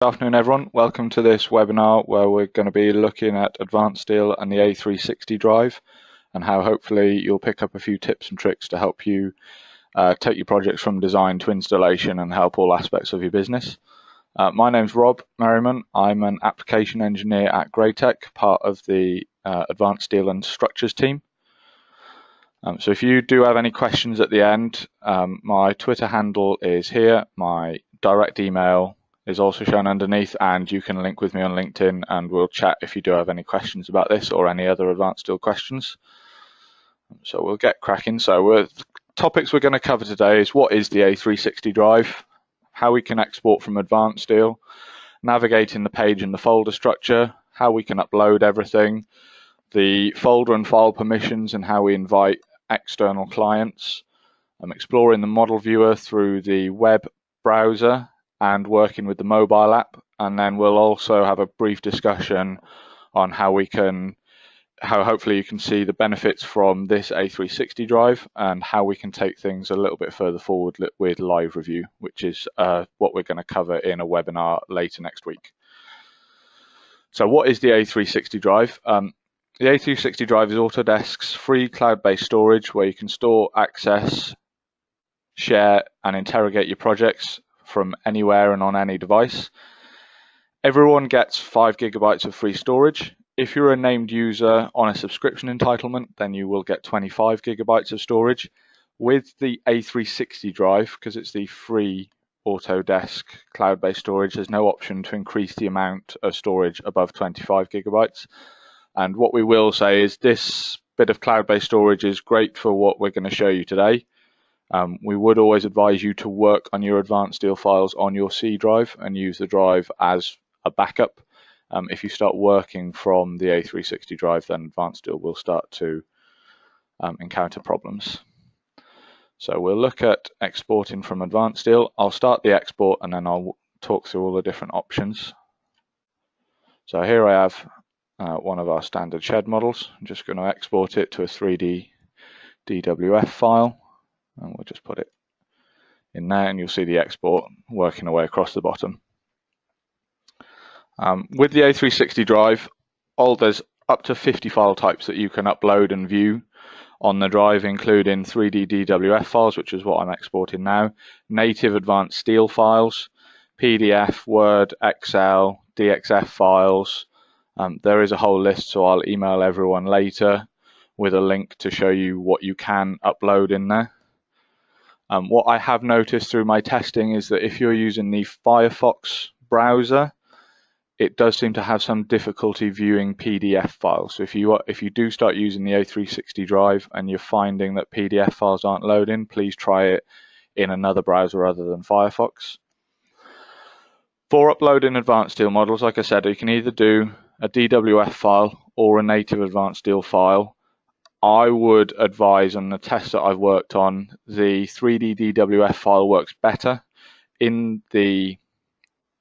Good afternoon, everyone. Welcome to this webinar where we're going to be looking at Advanced Steel and the A360 drive and how hopefully you'll pick up a few tips and tricks to help you take your projects from design to installation and help all aspects of your business. My name's Rob Merriman. I'm an application engineer at Graitec, part of the Advanced Steel and Structures team. So if you do have any questions at the end, my Twitter handle is here, my direct email is also shown underneath, and you can link with me on LinkedIn and we'll chat if you do have any questions about this or any other Advanced Steel questions. So we'll get cracking. So the topics we're going to cover today is what is the A360 drive, how we can export from Advanced Steel, navigating the page and the folder structure, how we can upload everything, the folder and file permissions and how we invite external clients, exploring the model viewer through the web browser and working with the mobile app, and then we'll also have a brief discussion on how hopefully you can see the benefits from this A360 drive and how we can take things a little bit further forward with live review, which is what we're going to cover in a webinar later next week. So what is the A360 drive? The A360 drive is Autodesk's free cloud-based storage where you can store, access, share and interrogate your projects from anywhere and on any device. Everyone gets 5 GB of free storage. If you're a named user on a subscription entitlement, then you will get 25 GB of storage. With the A360 drive, because it's the free Autodesk cloud-based storage, there's no option to increase the amount of storage above 25 GB. And what we will say is this bit of cloud-based storage is great for what we're going to show you today. We would always advise you to work on your Advanced Steel files on your C drive and use the drive as a backup. If you start working from the A360 drive, then Advanced Steel will start to encounter problems. So we'll look at exporting from Advanced Steel. I'll start the export and then I'll talk through all the different options. So here I have one of our standard shed models. I'm just going to export it to a 3D DWF file. And we'll just put it in there and you'll see the export working away across the bottom. With the A360 drive, there's up to 50 file types that you can upload and view on the drive, including 3D DWF files, which is what I'm exporting now, native Advanced Steel files, PDF, Word, Excel, DXF files. There is a whole list, so I'll email everyone later with a link to show you what you can upload in there. What I have noticed through my testing is that if you're using the Firefox browser, it does seem to have some difficulty viewing PDF files. So if you do start using the A360 drive and you're finding that PDF files aren't loading, please try it in another browser other than Firefox. For uploading Advanced Steel models, like I said, you can either do a DWF file or a native Advanced Steel file. I would advise on the tests that I've worked on, the 3D DWF file works better. In the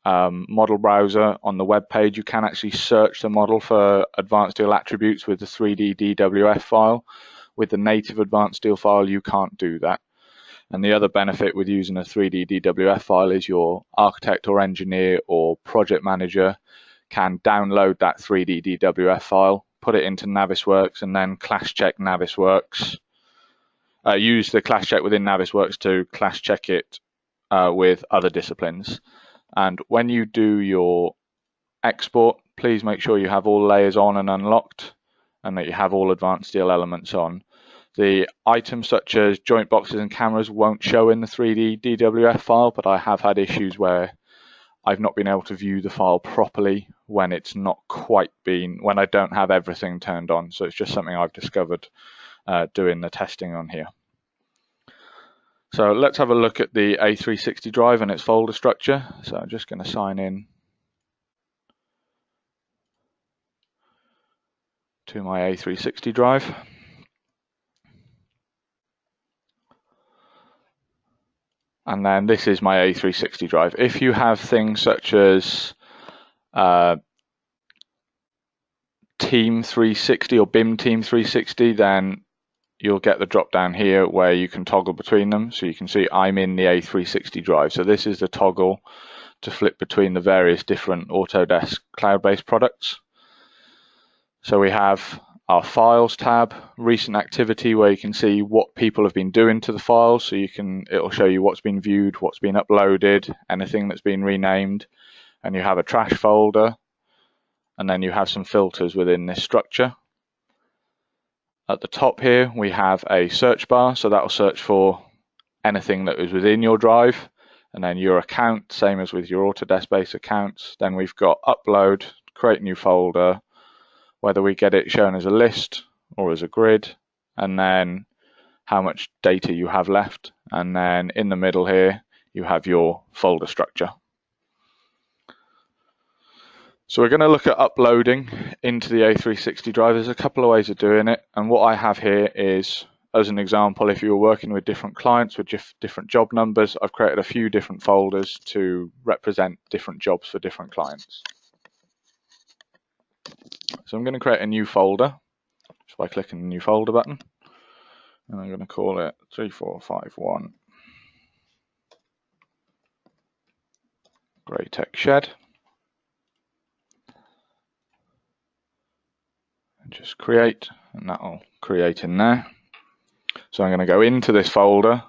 model browser on the web page, you can actually search the model for Advanced Steel attributes with the 3D DWF file. With the native Advanced Steel file, you can't do that. And the other benefit with using a 3D DWF file is your architect or engineer or project manager can download that 3D DWF file, put it into Navisworks, and then clash check Navisworks. Use the clash check within Navisworks to clash check it with other disciplines. And when you do your export, please make sure you have all layers on and unlocked and that you have all Advanced Steel elements on. The items such as joint boxes and cameras won't show in the 3D DWF file, but I have had issues where I've not been able to view the file properly when it's not quite when I don't have everything turned on. So it's just something I've discovered doing the testing on here. So let's have a look at the A360 drive and its folder structure. So I'm just going to sign in to my A360 drive. And then this is my A360 drive. If you have things such as Team 360 or BIM Team 360, then you'll get the drop down here where you can toggle between them. So you can see I'm in the A360 drive. So this is the toggle to flip between the various different Autodesk cloud-based products. So we have our Files tab, Recent Activity, where you can see what people have been doing to the files. So it'll show you what's been viewed, what's been uploaded, anything that's been renamed. And you have a trash folder, and then you have some filters within this structure. At the top here, we have a search bar, so that will search for anything that is within your drive, and then your account, same as with your Autodesk-based accounts. Then we've got upload, create new folder, whether we get it shown as a list or as a grid, and then how much data you have left. And then in the middle here, you have your folder structure. So we're going to look at uploading into the A360 drive. There's a couple of ways of doing it, and what I have here is, as an example, if you were working with different clients with different job numbers, I've created a few different folders to represent different jobs for different clients. So I'm going to create a new folder just by clicking the new folder button, and I'm going to call it 3451 Graitec Shed. Just create, and that'll create in there. So I'm going to go into this folder,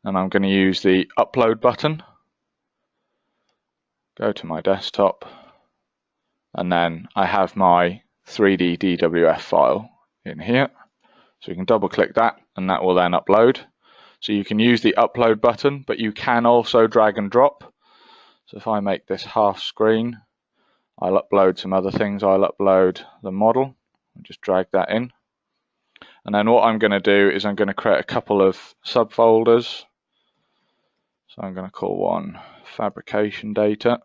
and I'm going to use the upload button, go to my desktop, and then I have my 3D DWF file in here. So you can double click that, and that will then upload. So you can use the upload button, but you can also drag and drop. So if I make this half screen, I'll upload some other things. I'll upload the model and just drag that in. And then what I'm going to do is I'm going to create a couple of subfolders. So I'm going to call one fabrication data.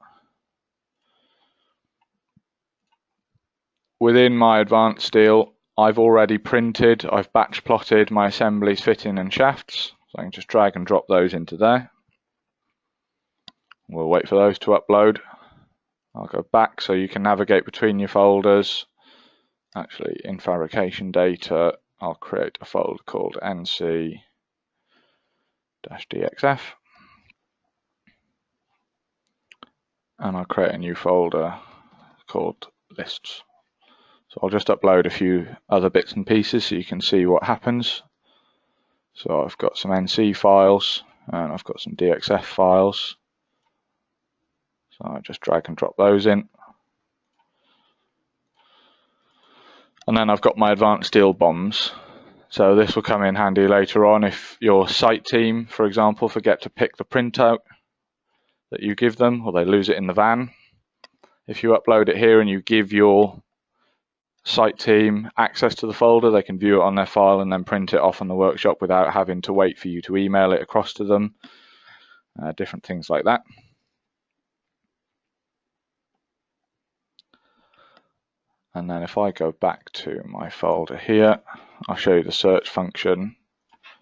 Within my advanced steel, I've already printed, I've batch plotted my assemblies, fitting and shafts. So I can just drag and drop those into there. We'll wait for those to upload. I'll go back so you can navigate between your folders. Actually, in fabrication data, I'll create a folder called NC-DXF. And I'll create a new folder called lists. So I'll just upload a few other bits and pieces so you can see what happens. So I've got some NC files and I've got some DXF files. So I just drag and drop those in. And then I've got my advanced steel bombs. So this will come in handy later on if your site team, for example, forget to pick the printout that you give them, or they lose it in the van. If you upload it here and you give your site team access to the folder, they can view it on their file and then print it off in the workshop without having to wait for you to email it across to them. Different things like that. And then if I go back to my folder here, I'll show you the search function.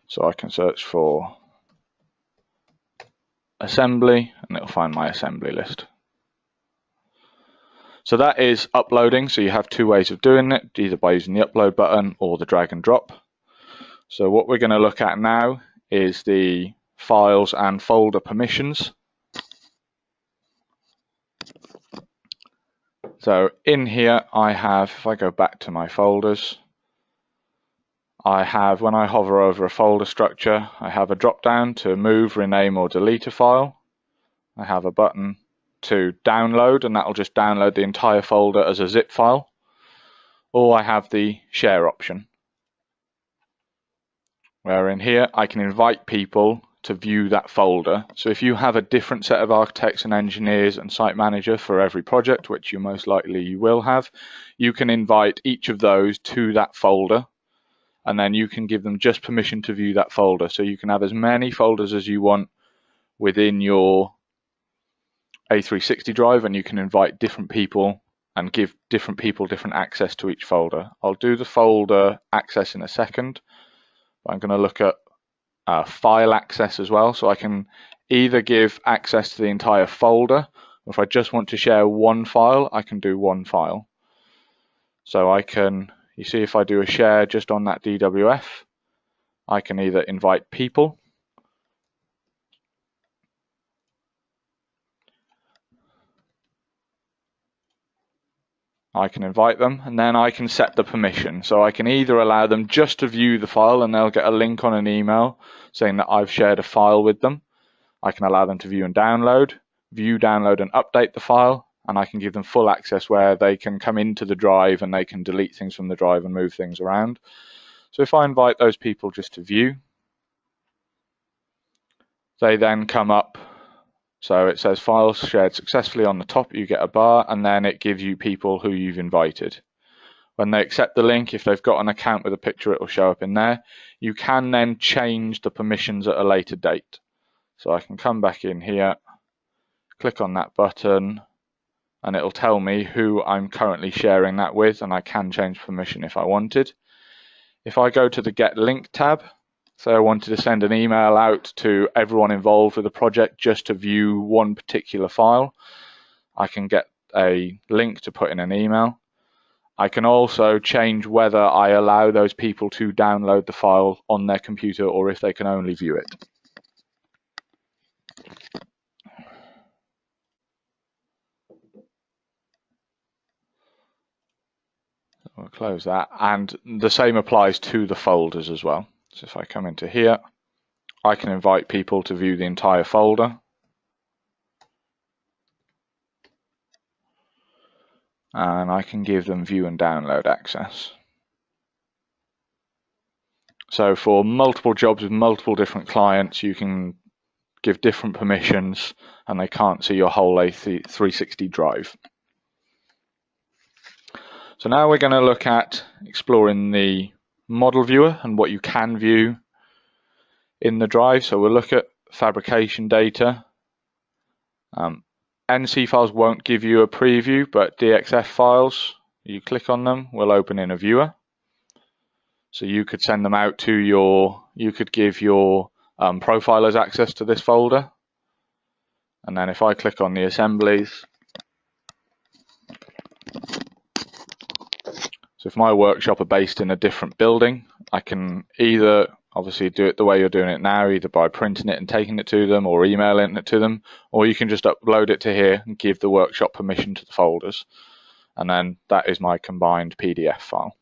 So I can search for assembly and it'll find my assembly list. So that is uploading. So you have two ways of doing it, either by using the upload button or the drag and drop. So what we're going to look at now is the files and folder permissions. So in here I have, if I go back to my folders, I have, when I hover over a folder structure, I have a drop down to move, rename or delete a file. I have a button to download, and that will just download the entire folder as a zip file. Or I have the share option, where in here I can invite people to view that folder. So if you have a different set of architects and engineers and site manager for every project, which you most likely will have, you can invite each of those to that folder, and then you can give them just permission to view that folder. So you can have as many folders as you want within your A360 drive, and you can invite different people and give different people different access to each folder. I'll do the folder access in a second. I'm going to look at file access as well. So I can either give access to the entire folder, or if I just want to share one file, I can do one file. So I can, you see, if I do a share just on that DWF, I can either invite people, I can invite them, and then I can set the permission. So I can either allow them just to view the file and they'll get a link on an email saying that I've shared a file with them. I can allow them to view, download, and update the file, and I can give them full access where they can come into the drive and they can delete things from the drive and move things around. So if I invite those people just to view, they then come up. So it says files shared successfully on the top, you get a bar, and then it gives you people who you've invited. When they accept the link, if they've got an account with a picture, it will show up in there. You can then change the permissions at a later date. So I can come back in here, click on that button, and it'll tell me who I'm currently sharing that with, and I can change permission if I wanted. If I go to the Get Link tab, so I wanted to send an email out to everyone involved with the project just to view one particular file, I can get a link to put in an email. I can also change whether I allow those people to download the file on their computer or if they can only view it. We'll close that, and the same applies to the folders as well. So if I come into here, I can invite people to view the entire folder. And I can give them view and download access. So for multiple jobs with multiple different clients, you can give different permissions and they can't see your whole A360 drive. So now we're going to look at exploring the model viewer and what you can view in the drive. So we'll look at fabrication data. NC files won't give you a preview, but DXF files, you click on them, will open in a viewer. So you could send them out to you could give your profilers access to this folder. And then if I click on the assemblies, so if my workshop are based in a different building, I can either obviously do it the way you're doing it now, either by printing it and taking it to them or emailing it to them, or you can just upload it to here and give the workshop permission to the folders. And then that is my combined PDF file.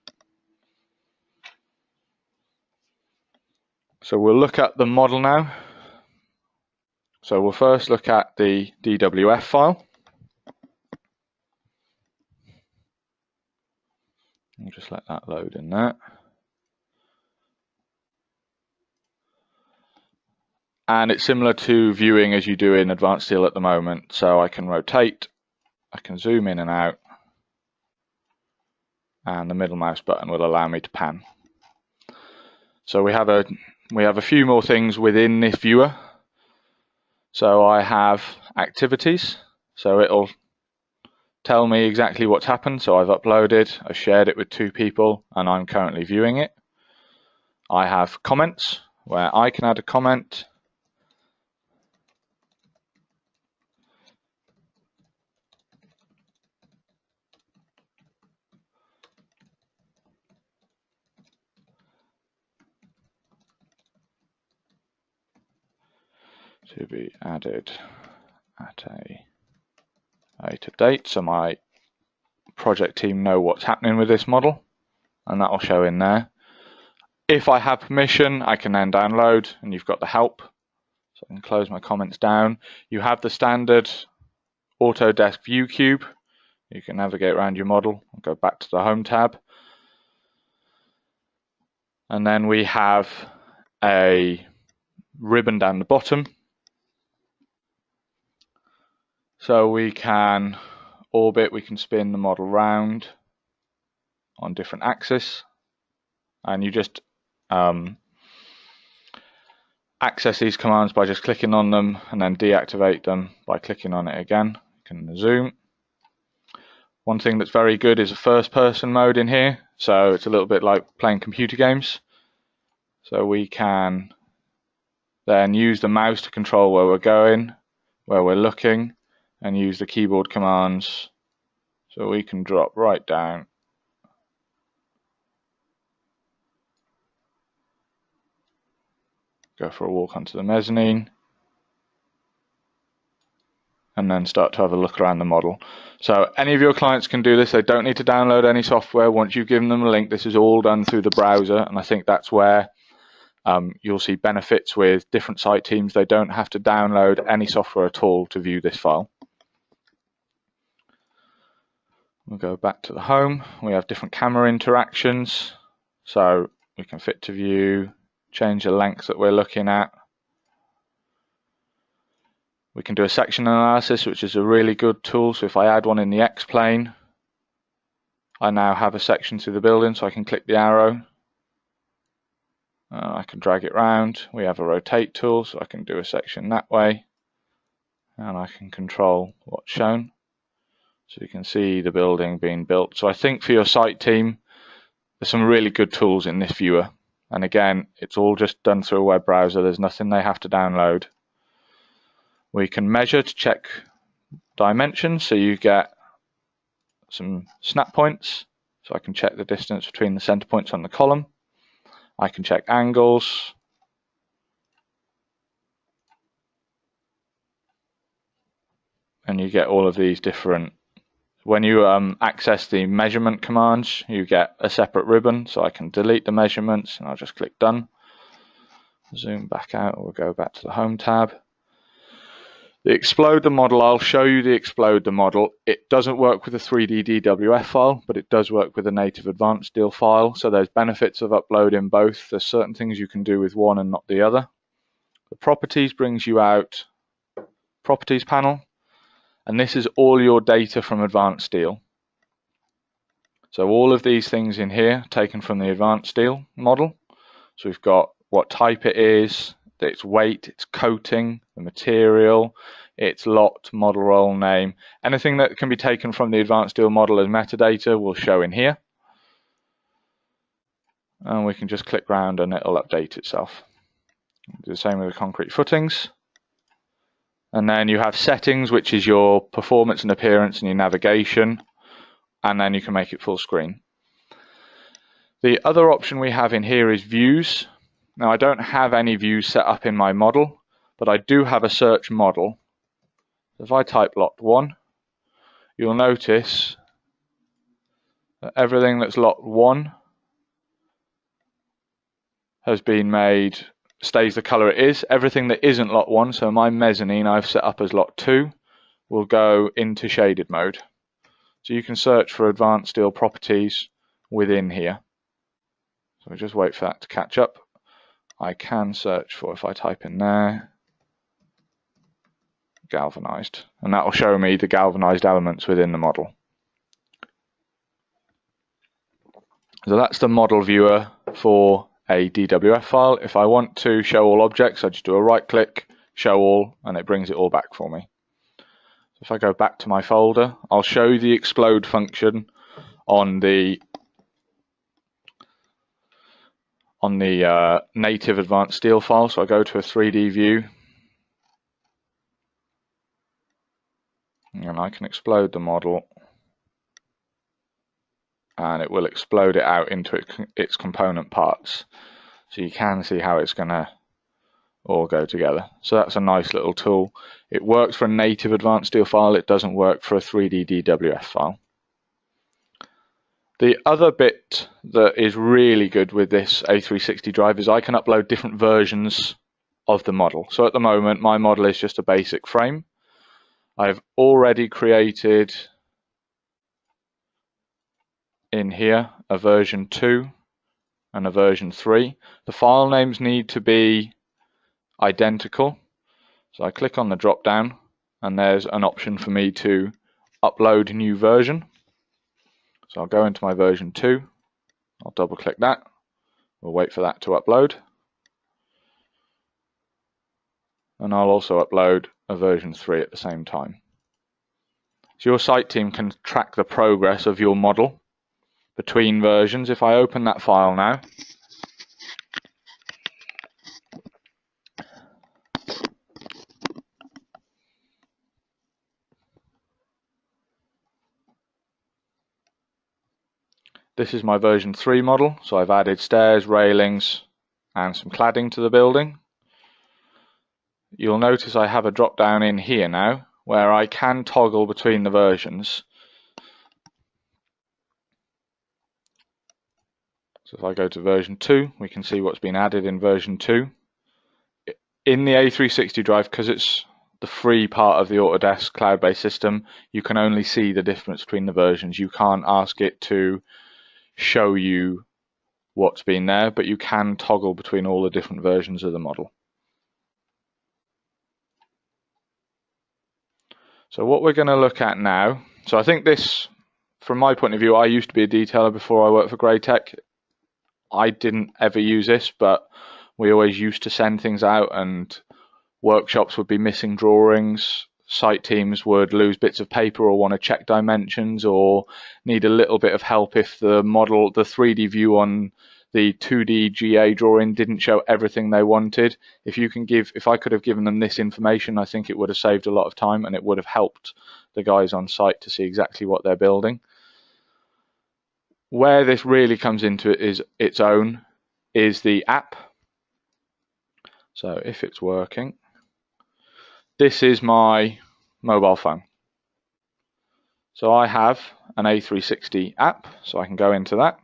So we'll look at the model now. So we'll first look at the DWF file. I'll just let that load in there. And it's similar to viewing as you do in Advanced Steel at the moment. So I can rotate, I can zoom in and out, and the middle mouse button will allow me to pan. So we have a few more things within this viewer. So I have activities, so it'll tell me exactly what's happened. So I've uploaded, I shared it with 2 people, and I'm currently viewing it. I have comments, where I can add a comment. To be added at a later date, so my project team know what's happening with this model, and that will show in there. If I have permission, I can then download, and you've got the help. So I can close my comments down. You have the standard Autodesk View Cube. You can navigate around your model and go back to the Home tab. And then we have a ribbon down the bottom. So we can orbit, we can spin the model round on different axes, and you just access these commands by just clicking on them, and then deactivate them by clicking on it again. You can zoom. One thing that's very good is a first person mode in here, so it's a little bit like playing computer games. So we can then use the mouse to control where we're going, where we're looking, and use the keyboard commands so we can drop right down. Go for a walk onto the mezzanine. and then start to have a look around the model. So any of your clients can do this. They don't need to download any software. Once you've given them a link, this is all done through the browser, and I think that's where you'll see benefits with different site teams. They don't have to download any software at all to view this file. We'll go back to the home. We have different camera interactions, so we can fit to view, change the length that we're looking at. We can do a section analysis, which is a really good tool. So if I add one in the X-plane, I now have a section through the building, so I can click the arrow. I can drag it round. We have a rotate tool, so I can do a section that way, and I can control what's shown. So you can see the building being built. So I think for your site team, there's some really good tools in this viewer. And again, it's all just done through a web browser. There's nothing they have to download. We can measure to check dimensions, so you get some snap points. So I can check the distance between the center points on the column. I can check angles. And you get all of these different. When you access the measurement commands, you get a separate ribbon, so I can delete the measurements, and I'll just click done. Zoom back out, we'll go back to the home tab. The explode the model, I'll show you the explode the model. It doesn't work with a 3D DWF file, but it does work with a native advanced deal file, so there's benefits of uploading both. There's certain things you can do with one and not the other. The properties brings you out properties panel, and this is all your data from advanced steel. So all of these things in here taken from the advanced steel model. So we've got what type it is, its weight, its coating, the material, its lot, model roll name. Anything that can be taken from the advanced steel model as metadata will show in here. And we can just click round and it'll update itself. Do the same with the concrete footings. And then you have settings, which is your performance and appearance and your navigation. And then you can make it full screen. The other option we have in here is views. Now I don't have any views set up in my model, but I do have a search model. If I type lot 1, you'll notice that everything that's lot 1 has been made, stays the color it is. Everything that isn't lot 1, so my mezzanine I've set up as lot 2, will go into shaded mode. So you can search for advanced steel properties within here. So we just wait for that to catch up. I can search for, if I type in there, galvanized, and that will show me the galvanized elements within the model. So that's the model viewer for a DWF file. If I want to show all objects, I just do a right click, show all, and it brings it all back for me. So if I go back to my folder, I'll show you the explode function on the native advanced steel file. So I go to a 3D view, and I can explode the model, and it will explode it out into its component parts. So you can see how it's going to all go together. So that's a nice little tool. It works for a native advanced steel file. It doesn't work for a 3D DWF file. The other bit that is really good with this A360 drive is I can upload different versions of the model. So at the moment, my model is just a basic frame. I've already created in here a version 2 and a version 3. The file names need to be identical. So I click on the drop down, and there's an option for me to upload a new version. So I'll go into my version 2, I'll double click that, we'll wait for that to upload, and I'll also upload a version 3 at the same time. So your site team can track the progress of your model between versions. If I open that file now, this is my version 3 model, so I've added stairs, railings, and some cladding to the building. You'll notice I have a drop down in here now, where I can toggle between the versions. So if I go to version 2, we can see what's been added in version 2. In the A360 drive, because it's the free part of the Autodesk cloud-based system, you can only see the difference between the versions. You can't ask it to show you what's been there, but you can toggle between all the different versions of the model. So what we're going to look at now, so I think this, from my point of view, I used to be a detailer before I worked for Graitec. I didn't ever use this, but we always used to send things out and workshops would be missing drawings. Site teams would lose bits of paper or want to check dimensions or need a little bit of help if the model, the 3D view on the 2D GA drawing didn't show everything they wanted. If I could have given them this information, I think it would have saved a lot of time and it would have helped the guys on site to see exactly what they're building. Where this really comes into it is its own is the app. So if it's working, this is my mobile phone. So I have an A360 app, so I can go into that.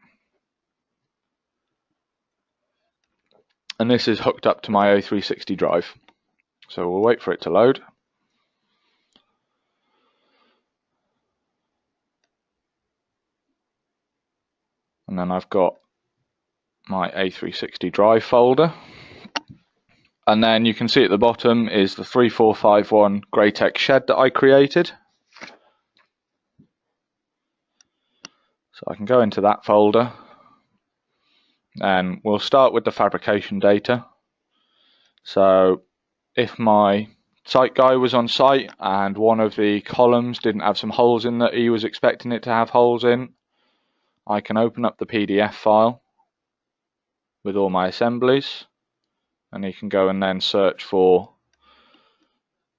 And this is hooked up to my A360 drive. So we'll wait for it to load. And then I've got my A360 drive folder. And then you can see at the bottom is the 3451 Graitec shed that I created. So I can go into that folder and we'll start with the fabrication data. So if my site guy was on site and one of the columns didn't have some holes in that he was expecting it to have holes in, I can open up the PDF file with all my assemblies and he can go and then search for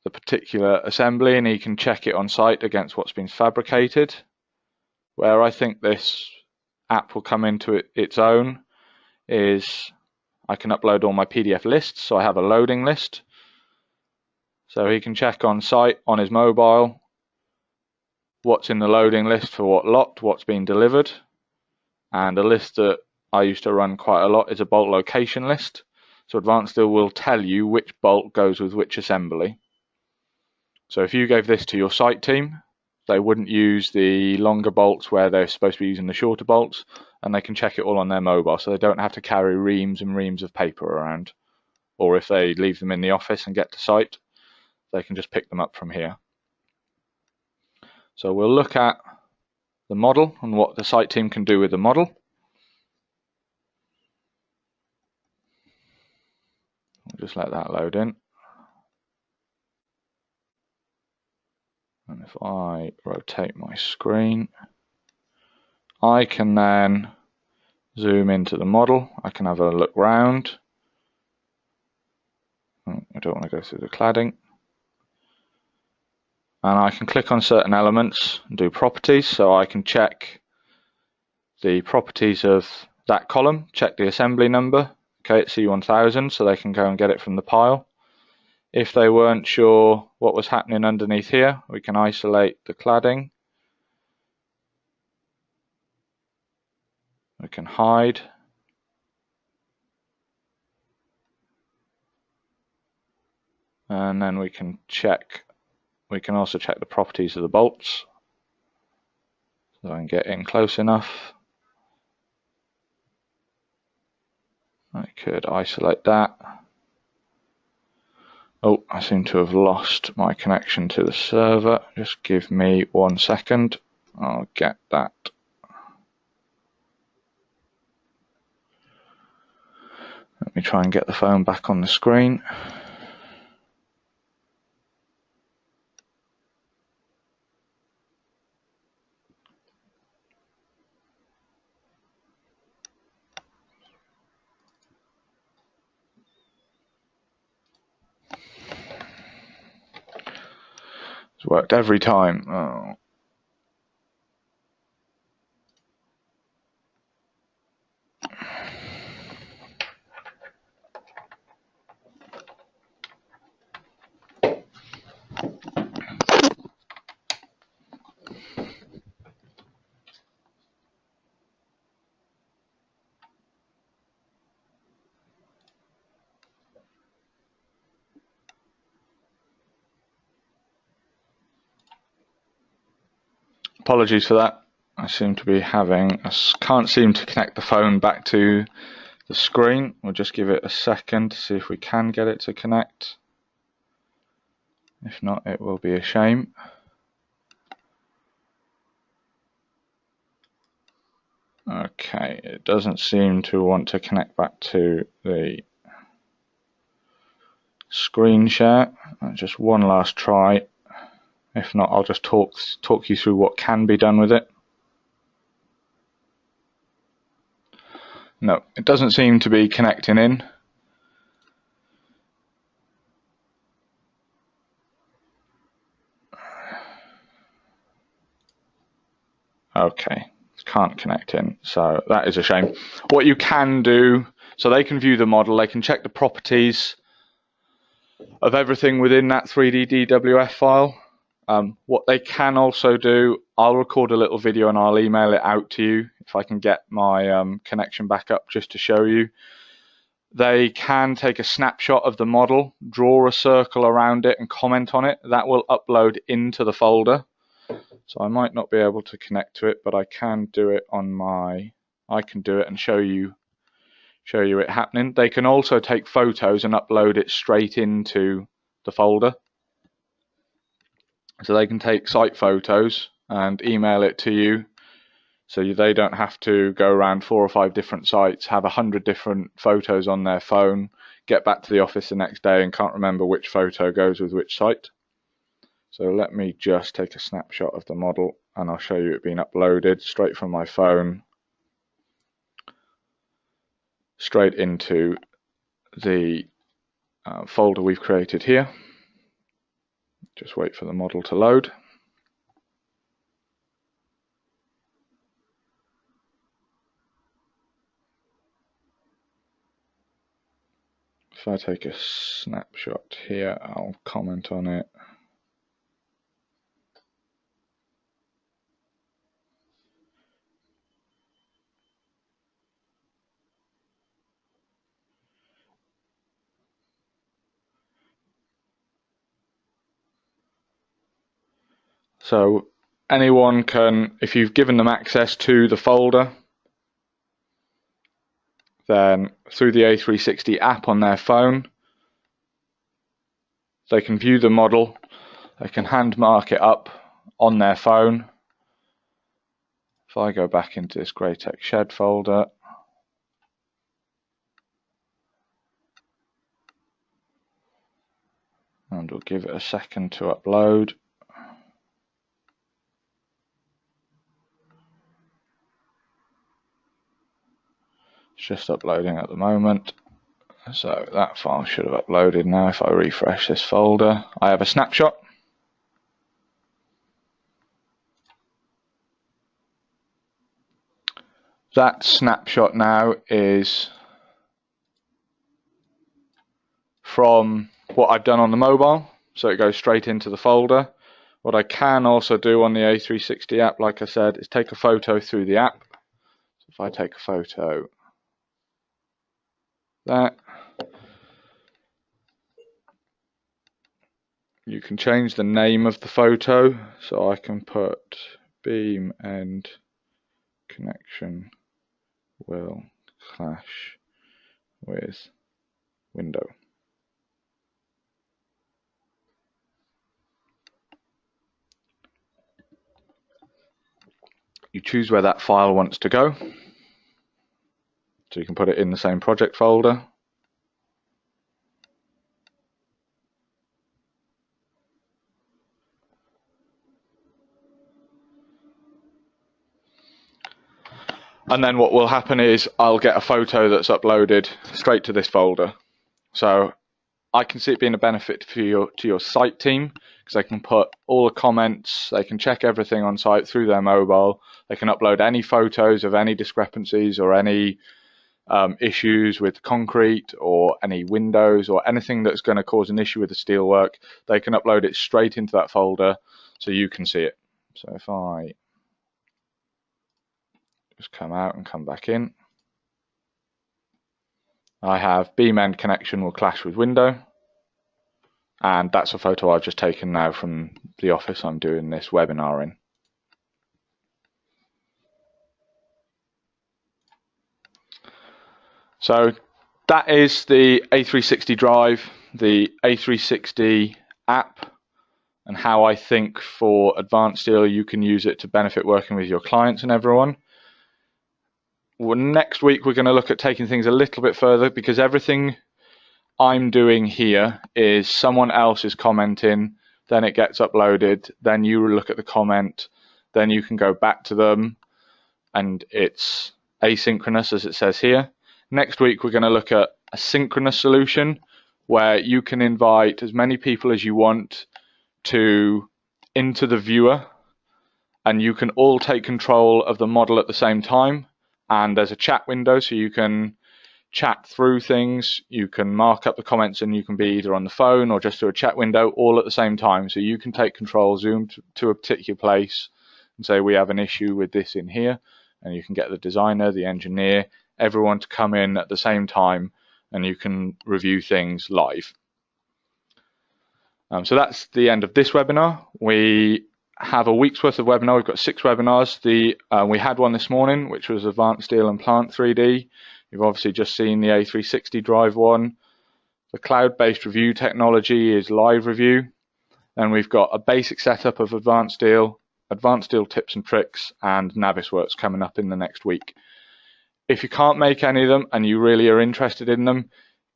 the particular assembly and he can check it on site against what's been fabricated. Where I think this app will come into its own is I can upload all my PDF lists, so I have a loading list. So he can check on site on his mobile what's in the loading list for what lot, what's been delivered. And a list that I used to run quite a lot is a bolt location list. So Advanced Steel will tell you which bolt goes with which assembly. So if you gave this to your site team, they wouldn't use the longer bolts where they're supposed to be using the shorter bolts, and they can check it all on their mobile, so they don't have to carry reams and reams of paper around. Or if they leave them in the office and get to site, they can just pick them up from here. So we'll look at the model and what the site team can do with the model. We'll just let that load in. And if I rotate my screen, I can then zoom into the model. I can have a look round. I don't want to go through the cladding. And I can click on certain elements and do properties. So I can check the properties of that column, check the assembly number. Okay, it's C1000, so they can go and get it from the pile. If they weren't sure what was happening underneath here, we can isolate the cladding. We can hide. And then we can also check the properties of the bolts. So I can get in close enough. I could isolate that. Oh, I seem to have lost my connection to the server. Just give me 1 second. I'll get that. Let me try and get the phone back on the screen. It's worked every time. Oh. Apologies for that. I seem to be can't seem to connect the phone back to the screen. We'll just give it a second to see if we can get it to connect. If not, it will be a shame. Okay, it doesn't seem to want to connect back to the screen share. Just one last try. If not, I'll just talk you through what can be done with it. No, it doesn't seem to be connecting in. Okay, can't connect in, so that is a shame. What you can do, so they can view the model, they can check the properties of everything within that 3D DWF file. What they can also do, I'll record a little video and I'll email it out to you if I can get my connection back up just to show you. They can take a snapshot of the model, draw a circle around it and comment on it. That will upload into the folder. So I might not be able to connect to it, but I can do it I can do it and show you it happening. They can also take photos and upload it straight into the folder. So they can take site photos and email it to you, so they don't have to go around 4 or 5 different sites, have 100 different photos on their phone, get back to the office the next day and can't remember which photo goes with which site. So let me just take a snapshot of the model and I'll show you it being uploaded straight from my phone, straight into the folder we've created here. Just wait for the model to load. If I take a snapshot here, I'll comment on it. So anyone can, if you've given them access to the folder, then through the A360 app on their phone, they can view the model, they can hand mark it up on their phone. If I go back into this Graitec shed folder, and we'll give it a second to upload. It's just uploading at the moment. So that file should have uploaded now. If I refresh this folder, I have a snapshot. That snapshot now is from what I've done on the mobile, so it goes straight into the folder. What I can also do on the A360 app, like I said, is take a photo through the app. So if I take a photo, that, you can change the name of the photo, so I can put beam end connection will clash with window. You choose where that file wants to go, so you can put it in the same project folder. And then what will happen is I'll get a photo that's uploaded straight to this folder. So I can see it being a benefit to your site team, because they can put all the comments, they can check everything on site through their mobile, they can upload any photos of any discrepancies or any issues with concrete or any windows or anything that's going to cause an issue with the steelwork. They can upload it straight into that folder so you can see it. So if I just come out and come back in, I have beam end connection will clash with window, and that's a photo I've just taken now from the office I'm doing this webinar in. So that is the A360 drive, the A360 app, and how I think for Advanced Steel you can use it to benefit working with your clients and everyone. Well, next week we're going to look at taking things a little bit further, because everything I'm doing here is someone else is commenting, then it gets uploaded, then you look at the comment, then you can go back to them, and it's asynchronous as it says here. Next week we're going to look at a synchronous solution where you can invite as many people as you want into the viewer, and you can all take control of the model at the same time, and there's a chat window so you can chat through things, you can mark up the comments, and you can be either on the phone or just through a chat window all at the same time. So you can take control, zoom to a particular place and say we have an issue with this in here, and you can get the designer, the engineer, everyone to come in at the same time, and you can review things live. So that's the end of this webinar. We have a week's worth of webinar. We've got 6 webinars. We had one this morning, which was Advanced Steel and Plant 3D. You've obviously just seen the A360 drive one. The cloud-based review technology is live review. Then we've got a basic setup of Advanced Steel tips and tricks, and Navisworks coming up in the next week. If you can't make any of them and you really are interested in them,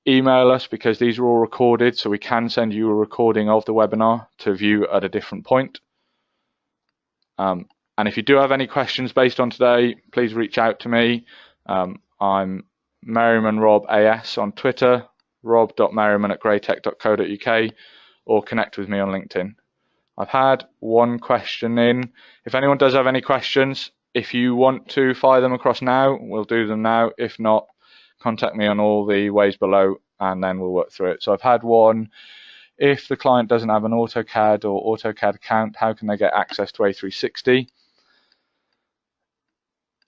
email us, because these are all recorded, so we can send you a recording of the webinar to view at a different point. And if you do have any questions based on today, please reach out to me. I'm Merriman Rob AS on Twitter, rob.merriman@graitec.co.uk, or connect with me on LinkedIn. I've had one question in. If anyone does have any questions, if you want to fire them across now, we'll do them now. If not, contact me on all the ways below, and then we'll work through it. So I've had one: if the client doesn't have an AutoCAD or AutoCAD account, how can they get access to A360?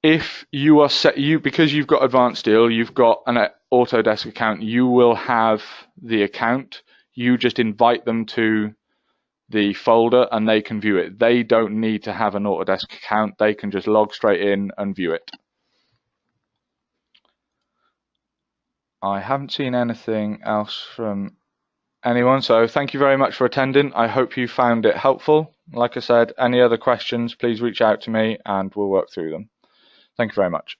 If you are because you've got Advanced Steel, you've got an Autodesk account, you will have the account. You just invite them to the folder and they can view it. They don't need to have an Autodesk account. They can just log straight in and view it. I haven't seen anything else from anyone, so thank you very much for attending. I hope you found it helpful. Like I said, any other questions, please reach out to me and we'll work through them. Thank you very much.